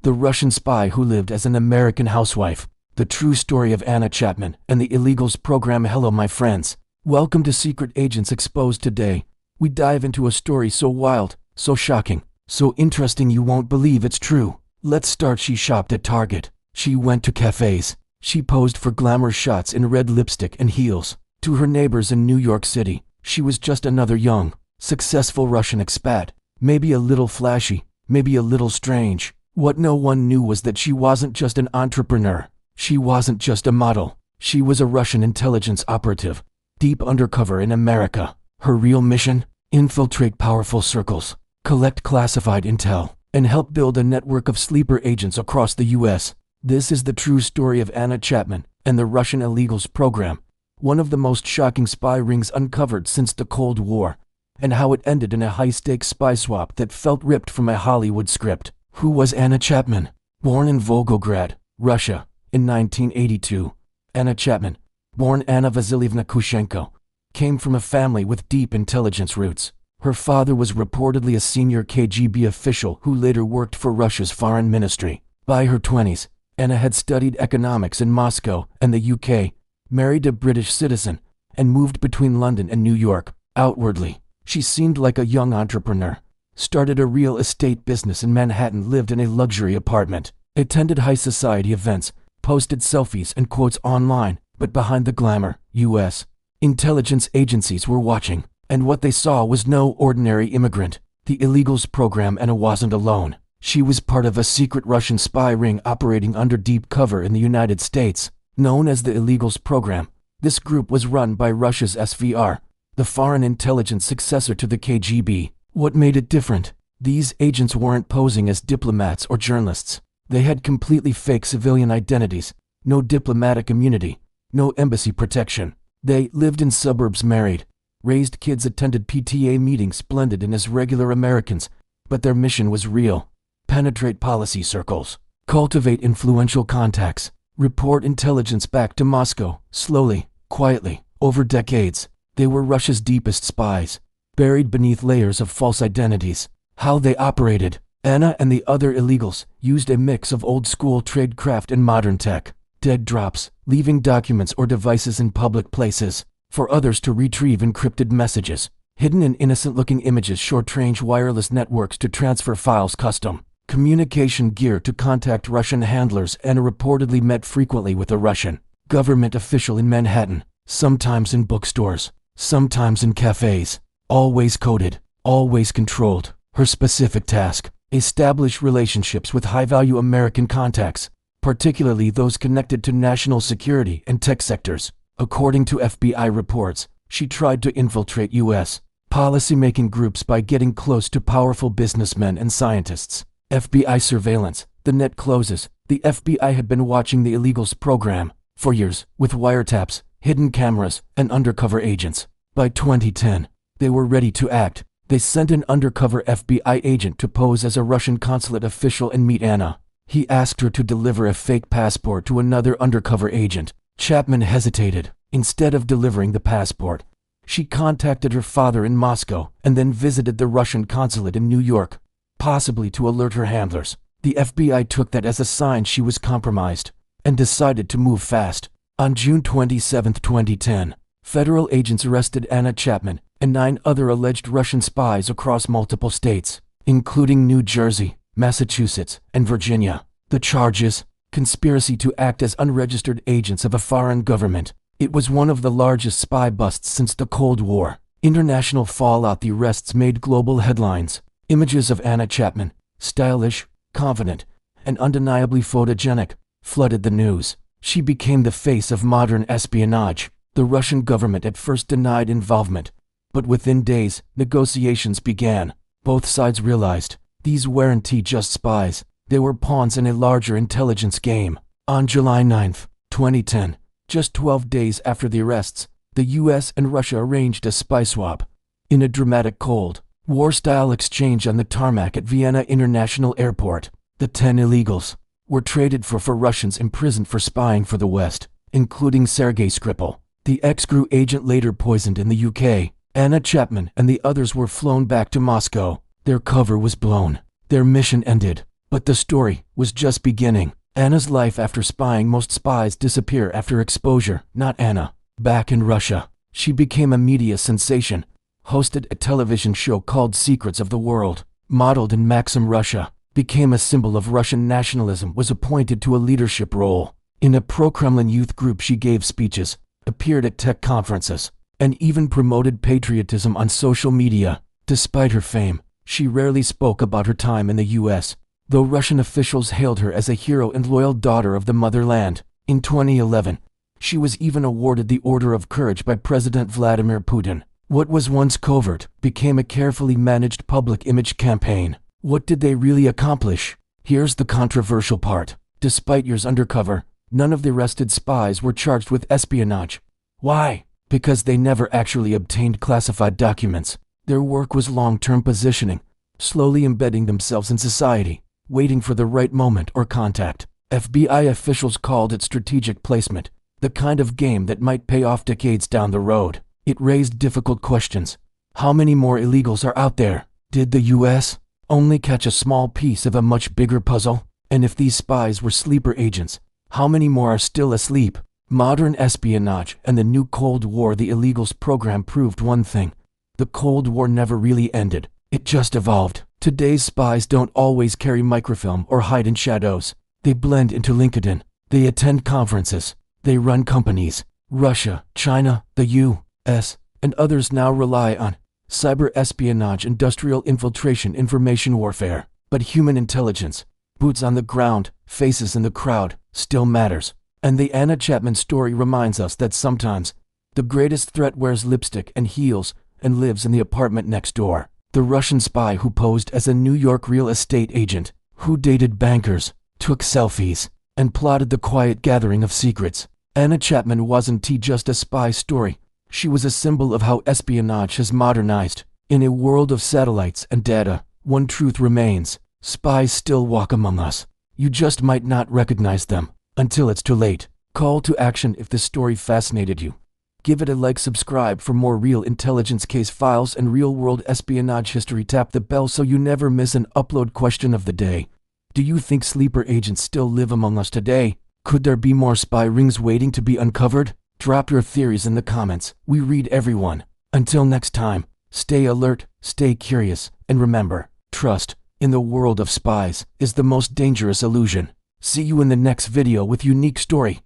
the Russian spy who lived as an American housewife. The true story of Anna Chapman and the illegals program. Hello my friends. Welcome to Secret Agents Exposed. Today, we dive into a story so wild, so shocking, so interesting you won't believe it's true. Let's start. She shopped at Target. She went to cafes. She posed for glamour shots in red lipstick and heels. To her neighbors in New York City, she was just another young, successful Russian expat. Maybe a little flashy, maybe a little strange. What no one knew was that she wasn't just an entrepreneur. She wasn't just a model. She was a Russian intelligence operative, deep undercover in America. Her real mission? Infiltrate powerful circles, collect classified intel, and help build a network of sleeper agents across the U.S. This is the true story of Anna Chapman and the Russian illegals program, one of the most shocking spy rings uncovered since the Cold War, and how it ended in a high-stakes spy swap that felt ripped from a Hollywood script. Who was Anna Chapman? Born in Volgograd, Russia, in 1982, Anna Chapman, born Anna Vasilievna Kushenko, came from a family with deep intelligence roots. Her father was reportedly a senior KGB official who later worked for Russia's foreign ministry. By her 20s, Anna had studied economics in Moscow and the UK, married a British citizen, and moved between London and New York. Outwardly, she seemed like a young entrepreneur. Started a real estate business in Manhattan, lived in a luxury apartment, attended high society events, posted selfies and quotes online, but behind the glamour, U.S. intelligence agencies were watching, and what they saw was no ordinary immigrant. The illegals program. Anna wasn't alone. She was part of a secret Russian spy ring operating under deep cover in the United States. Known as the illegals program, this group was run by Russia's SVR, the foreign intelligence successor to the KGB. What made it different? These agents weren't posing as diplomats or journalists. They had completely fake civilian identities, no diplomatic immunity, no embassy protection. They lived in suburbs, married, raised kids, attended PTA meetings, blended in as regular Americans, but their mission was real. Penetrate policy circles, cultivate influential contacts, report intelligence back to Moscow, slowly, quietly, over decades. They were Russia's deepest spies, buried beneath layers of false identities. How they operated. Anna and the other illegals used a mix of old-school tradecraft and modern tech. Dead drops, leaving documents or devices in public places, for others to retrieve encrypted messages. Hidden in innocent-looking images, short-range wireless networks to transfer files, custom communication gear to contact Russian handlers. Anna reportedly met frequently with a Russian government official in Manhattan, sometimes in bookstores, sometimes in cafes. Always coded, always controlled. Her specific task: establish relationships with high-value American contacts, particularly those connected to national security and tech sectors. According to FBI reports, she tried to infiltrate U.S. policymaking groups by getting close to powerful businessmen and scientists. FBI surveillance. The net closes. The FBI had been watching the illegals program for years, with wiretaps, hidden cameras, and undercover agents. By 2010, they were ready to act. They sent an undercover FBI agent to pose as a Russian consulate official and meet Anna. He asked her to deliver a fake passport to another undercover agent. Chapman hesitated. Instead of delivering the passport, she contacted her father in Moscow and then visited the Russian consulate in New York, possibly to alert her handlers. The FBI took that as a sign she was compromised and decided to move fast. On June 27, 2010, federal agents arrested Anna Chapman and 9 other alleged Russian spies across multiple states, including New Jersey, Massachusetts, and Virginia. The charges: conspiracy to act as unregistered agents of a foreign government. It was one of the largest spy busts since the Cold War. International fallout. The arrests made global headlines. Images of Anna Chapman, stylish, confident, and undeniably photogenic, flooded the news. She became the face of modern espionage. The Russian government at first denied involvement, but within days, negotiations began. Both sides realized these weren't just spies. They were pawns in a larger intelligence game. On July 9, 2010, just 12 days after the arrests, the US and Russia arranged a spy swap. In a dramatic Cold War-style exchange on the tarmac at Vienna International Airport, the 10 illegals were traded for Russians imprisoned for spying for the West, including Sergei Skripal, the ex-GRU agent later poisoned in the UK. Anna Chapman and the others were flown back to Moscow. Their cover was blown. Their mission ended. But the story was just beginning. Anna's life after spying. Most spies disappear after exposure, not Anna. Back in Russia, she became a media sensation, hosted a television show called Secrets of the World, modeled in Maxim, Russia, became a symbol of Russian nationalism, was appointed to a leadership role. In a pro-Kremlin youth group she gave speeches, appeared at tech conferences, and even promoted patriotism on social media. Despite her fame, she rarely spoke about her time in the US, though Russian officials hailed her as a hero and loyal daughter of the motherland. In 2011, she was even awarded the Order of Courage by President Vladimir Putin. What was once covert became a carefully managed public image campaign. What did they really accomplish? Here's the controversial part. Despite years undercover, none of the arrested spies were charged with espionage. Why? Because they never actually obtained classified documents. Their work was long-term positioning, slowly embedding themselves in society, waiting for the right moment or contact. FBI officials called it strategic placement, the kind of game that might pay off decades down the road. It raised difficult questions. How many more illegals are out there? Did the US only catch a small piece of a much bigger puzzle? And if these spies were sleeper agents, how many more are still asleep? Modern espionage and the new Cold War. The illegals program proved one thing. The Cold War never really ended. It just evolved. Today's spies don't always carry microfilm or hide in shadows. They blend into LinkedIn. They attend conferences. They run companies. Russia, China, the US, and others now rely on cyber espionage, industrial infiltration, information warfare. But human intelligence, boots on the ground, faces in the crowd, still matters. And the Anna Chapman story reminds us that sometimes the greatest threat wears lipstick and heels and lives in the apartment next door. The Russian spy who posed as a New York real estate agent, who dated bankers, took selfies, and plotted the quiet gathering of secrets. Anna Chapman wasn't just a spy story. She was a symbol of how espionage has modernized. In a world of satellites and data, one truth remains: spies still walk among us. You just might not recognize them until it's too late. Call to action: if this story fascinated you, give it a like, subscribe for more real intelligence case files and real-world espionage history. Tap the bell so you never miss an upload. Question of the day: do you think sleeper agents still live among us today? Could there be more spy rings waiting to be uncovered? Drop your theories in the comments. We read everyone. Until next time, stay alert, stay curious, and remember, trust in the world of spies is the most dangerous illusion. See you in the next video with unique story.